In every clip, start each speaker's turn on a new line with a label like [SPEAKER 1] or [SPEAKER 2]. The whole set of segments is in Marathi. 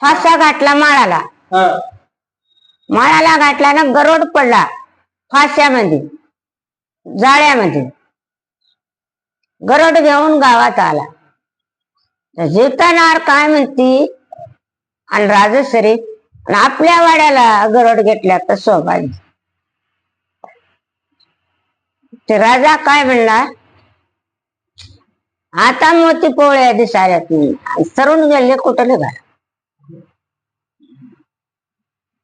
[SPEAKER 1] फासा घातला माळाला.
[SPEAKER 2] हा
[SPEAKER 1] माळाला घातला ना गरोड पडला फाश्यामध्ये जाळ्यामध्ये. गरोड घेऊन गावात आला. तर जीवतानार काय म्हणती आणि राजश्री आणि आपल्या वाड्याला गरोड घेतल्या तर सौभाग्य. ते राजा काय म्हणला आता मोती पोळ्या दिसाऱ्यात सरून गेले कुठले घाल.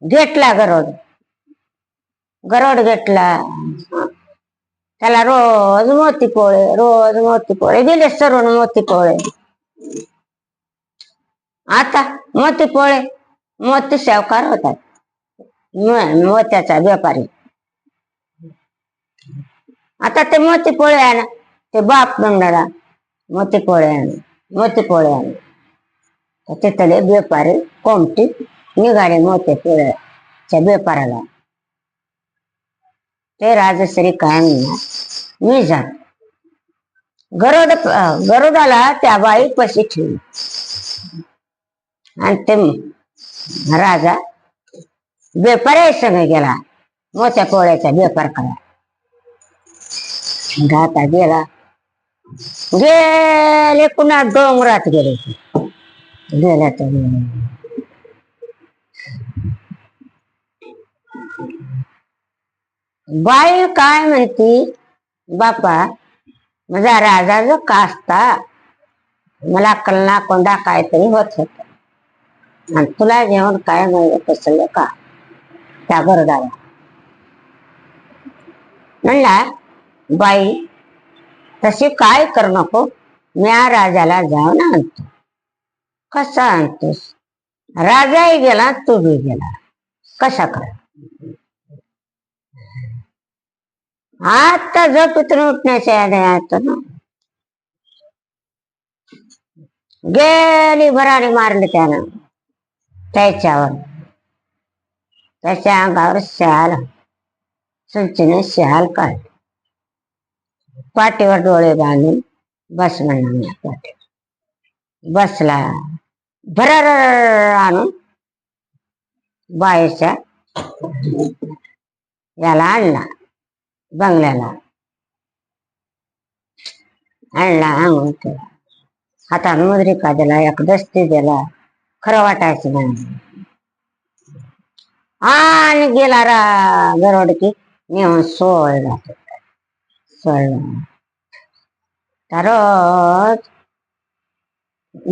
[SPEAKER 1] घेतला गरोड. गरोड घेतला. त्याला रोज मोती पोळे दिले सरून मोती पोळे. आता मोती पोळे मोती सावकार होतात मोत्याचा व्यापारी. आता ते मोती पोळे आण ते बाप म्हणणारा मोती पोळे आण तिथले व्यापारी कोमटी निघाले मोती पोळ्याच्या व्यापाराला. ते राजश्री काय म्हणणार मी जात. गरुडाला त्या बाई पशी ठेवली आणि ते राजा व्यापारी संग गेला मोत्या पोळ्याचा व्यापार करा. आता गेले पुन्हा डोंगरात गेले. गेल्या तर बाई काय म्हणती बापा माझा राजा जो कासता मला कलना कोंडा काहीतरी होत होत आणि तुला जेवण काय मिळलं पसरलं का त्या गरुडाला. म्हणला बाई तशी काय करू नको मी राजाला जाऊन आणतो. कसा आणतोस राजाही गेला तू बी गेला कसा कर. आता झोपेतून उठण्याच्या याद ना गेली भरारी मारली त्यानं त्याच्यावर. त्याच्या अंगावर शाल सुंचीने शाल काढली. पाठीवर डोळे बांधून बस म्हणला पाठीवर बसला. भरर आणून बाईच्या याला आणला बंगल्याला आणला. अंगून केला हातात मुद्रिका दिला एक दस्ती दिला. खरं वाटायचं नाही. आणि गेला गरोड की नेऊन सोडला. रोज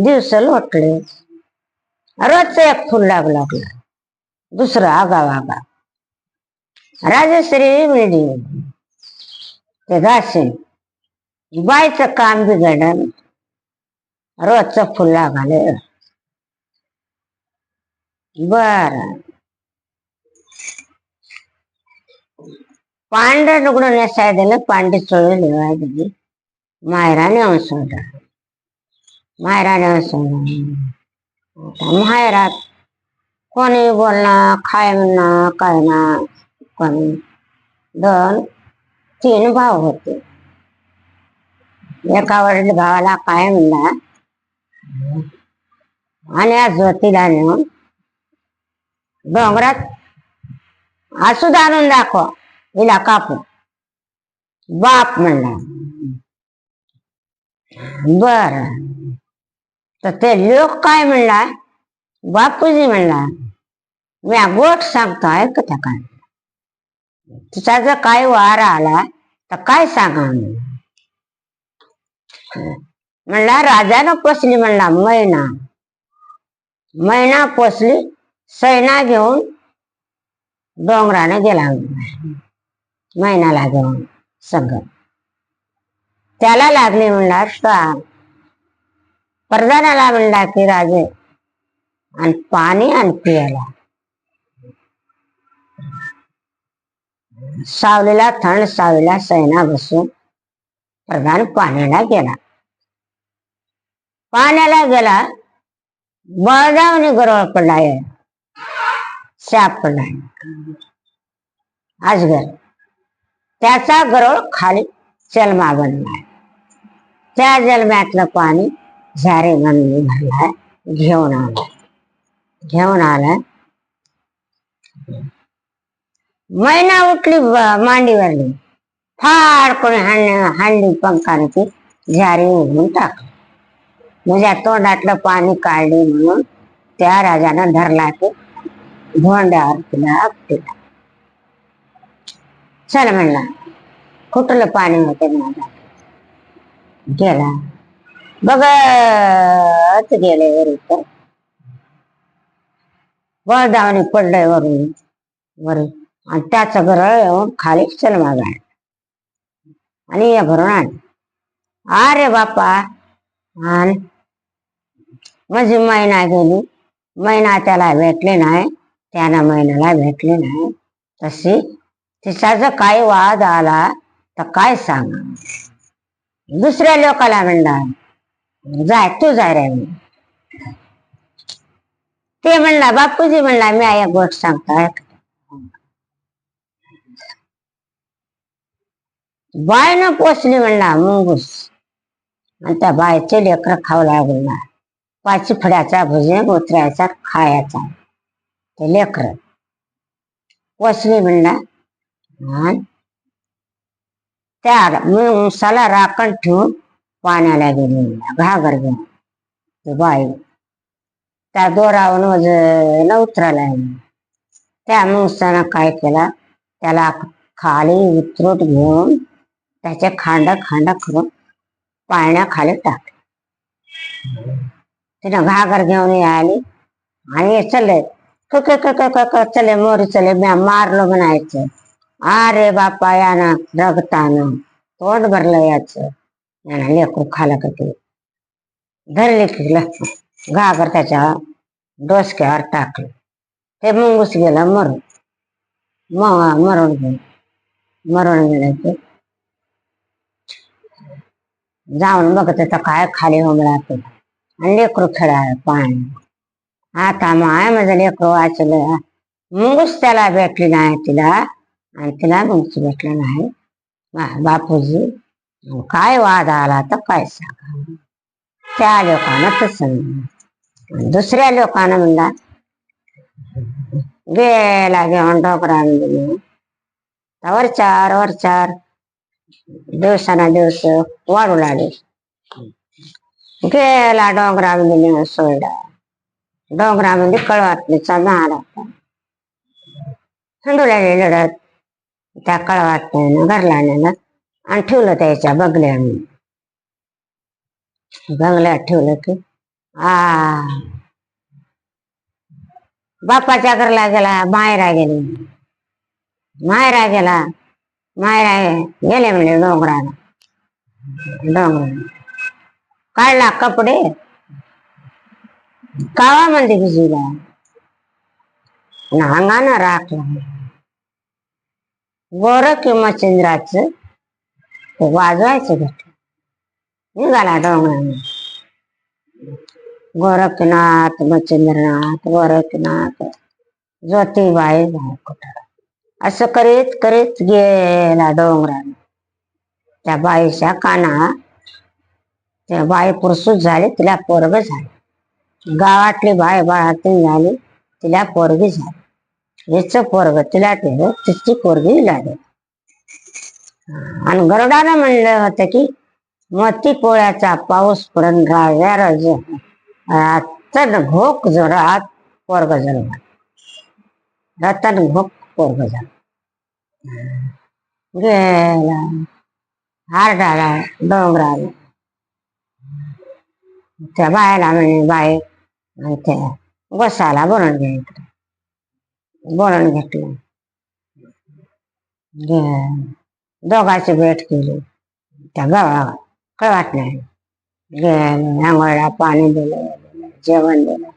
[SPEAKER 1] दिवस लोटले. रोजच एक फुल लागला दुसरं आगाव राजश्री मिळली. ते घासीन बायचं काम बिघडलं. रोजच फुल लागाले. बर पांढरं लुगडं नेसाय दिलं. पांढरी चोळी लिवाय दिली. मायरा नेऊन सोडला. माहेरात कोणी बोलणार खाय म्हणणार काय ना कोणी. 2-3 भाव होते. एका वडील भावाला काय म्हणला आणि आज ज्योतीला नेऊन डोंगरात आसूद आणून दाखवा हिला कापू. बाप म्हणला बर. तर ते लोक काय म्हणला बापूजी म्हणला मी गोट सांगतो ऐकता काय. तिचा जर काय वार आला तर काय सांगा म्हणला. राजानं पोसली म्हणला मैना पोसली. सैना घेऊन डोंगराने गेला मैनाला घेऊन संग. त्याला लागले म्हणला श्वास. प्रधानाला म्हणला की राजे आणि पाणी आणि पियाला. सावलीला थंड सावलीला सैना बसून प्रधान पाण्याला गेला. बळजावने गरोळ पडलाय. शाप पडलाय अजगर. त्याचा गरोळ खाली जलमा बनलाय. त्या जलम्यातलं पाणी झारे म्हणून भरलाय घेऊन आला. घेऊन आला. मैना उठली मांडीवरली, फार कोणी हांडी पंखाने ती झारी उघडून टाकली. म्हणजे तोंडातलं पाणी काढली म्हणून त्या राजानं धरला की भोंड्यावर तिला आपटीला. चल म्हणला, कुठलं पाणी होते माझा. गेला बघत गेले वरी, तर वळदावणी पडलंय वरून वरी, आणि त्याचं गरळ येऊन खाली चल मागा आणि या भरून आण. अरे बापा, आणि माझी मैना गेली. मैना त्याला भेटले नाही, त्यानं मैनाला भेटले नाही. तशी तिचा जर काही वाद आला तर काय सांगा. दुसऱ्या लोकाला म्हणला, जाय तू जाय रे. ते म्हणला, बापूजी म्हणला, मी एक गोष्ट सांगताय. बायनं पोचली म्हणला मुंगूस, आणि त्या बायचे लेकर खाऊ लागला. पाची फड्याचा भुजंग उतरायचा खायचा. ते लेकर पोचली म्हणला, आणि त्या मुंगसाला राखण ठेवून पाण्याला गेली म्हणला घागर घेऊन. ते बाई त्या दोरावून वजन उतरायला. त्या मुंगसानं काय केला, त्याला खाली उतरत घेऊन त्याचे खांड खांड करून पाण्याखाली टाकले. तिनं घागर घेऊन आली आणि चले चले मोरी चले, मी मारलो म्हणायचं. अरे बापा, यानं रगतानं तोंड भरलं याच. यानं लेकरू खाला का ते धरले की घागर त्याच्या डोसक्यावर टाकलं. ते मुंगूस गेला मरून. मरून गेलं ते. जाऊन बघत तर काय खाली उमळा केला, आणि लेकरू खेळाय पाणी. आता माय माझं लेकरू वाचलं. मुंगूस त्याला भेटली नाही तिला, आणि तिला मुंगूस भेटलं नाही. बापूजी काय वाद आला तर काय सांगा. त्या लोकांना तसं. दुसऱ्या लोकांना म्हणला, गेला घेऊन डोकरान वरचार दिवसाना दिवस वाढू लागले. गेला डोंगरामध्ये सोडला. डोंगरामध्ये कळवाटणीचा झाड होता. हिंडूला लढत त्या कळवाटणीनं घरला नेलं आणि ठेवलं त्याच्या बंगल्यामध्ये. बंगल्यात ठेवलं की बापाच्या घरला गेला. मायरा गेली. मायरा गेले म्हणजे डोंगराला. काढला कपडे, कावामध्ये भिजला, अंगानं राखला. गोरख मच्छिंद्राचं वाजवायचं घेतलं. निघाला डोंगराने. गोरखनाथ मच्छिंद्रनाथ गोरखनाथ ज्योतिबाई कुठं असं करीत करीत गेला डोंगराने. त्या बाईच्या काना त्या बाई पुरसूत झाली, तिला पोरग झाली. गावातली बाय बाळातीन झाली, तिला पोरगी झाली. हिचं पोरग तिला ठेवलं, तिची पोरगी हिला ठेवली. आणि गरुडानं म्हणलं होतं की मोती पोळ्याचा पाऊस पडून राजा रतन घोक जोरात पोरग जन्म. रतन घोक पोरग झालं. गेला हारडाला डोंगराला. त्या बायला म्हणे, बाई त्या गोसाला बोलून घ्यायचं. बोलून घेतलं. दोघांची भेट केली. त्या गावा कळवाट नाही. गेले आंघोळला पाणी दिलं, जेवण दिलं.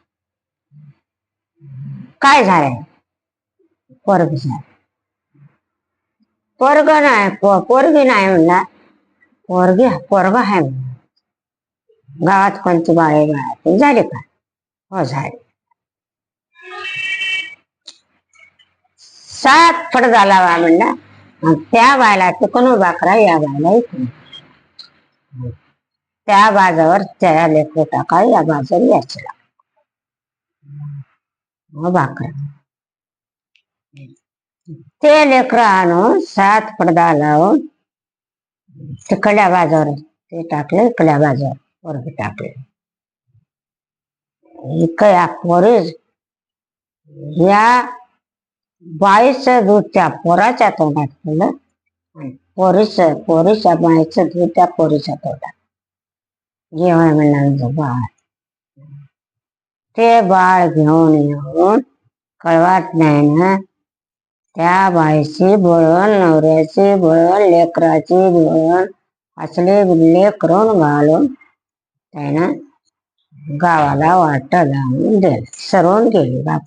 [SPEAKER 1] काय झालंय? पोरग झालं. पोरग नाही, पोरगी नाही म्हणला. पोरग आहे म्हणला. गावात कोणती बाळे बाळा झाली का? हो झाली. 7 फट झाला म्हणला. त्या बायला तिकून उभा करा, या बायला इथून. त्या बाजावर त्या लेकरू टाका, या बाजावर यायचं. मग भाकर. ते लेकरं आणून 7 पडदा लावून तिकडल्या बाजूवर ते टाकले, इकडल्या बाजूवर पोरगी टाकले. इकडे पोरीस या बाईचं दूध त्या पोराच्या तोंडात ठेवलं आणि पोरीच्या बाईचं दूध त्या पोरीच्या तोंडात. जेव्हा म्हणलं बाळ, ते बाळ घेऊन येऊन कळवात नाही ना, त्या बाईची बळण, नवऱ्याची बळण, लेकराची बळण असले बिल्ले करून घालून त्यानं गावाला वाट लावून दिली. सरवून गेली बाप.